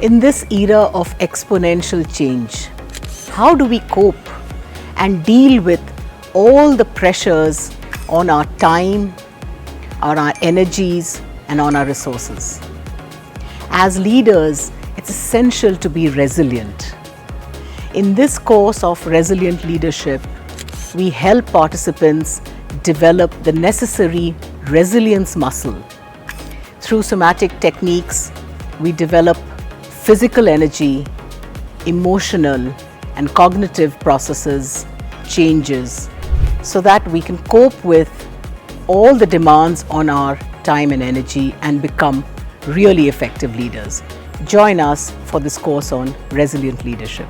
In this era of exponential change, how do we cope and deal with all the pressures on our time, on our energies, and on our resources? As leaders, it's essential to be resilient. In this course of Resilient Leadership, we help participants develop the necessary resilience muscle. Through somatic techniques, we develop physical energy, emotional and cognitive processes, changes, so that we can cope with all the demands on our time and energy and become really effective leaders. Join us for this course on Resilient Leadership.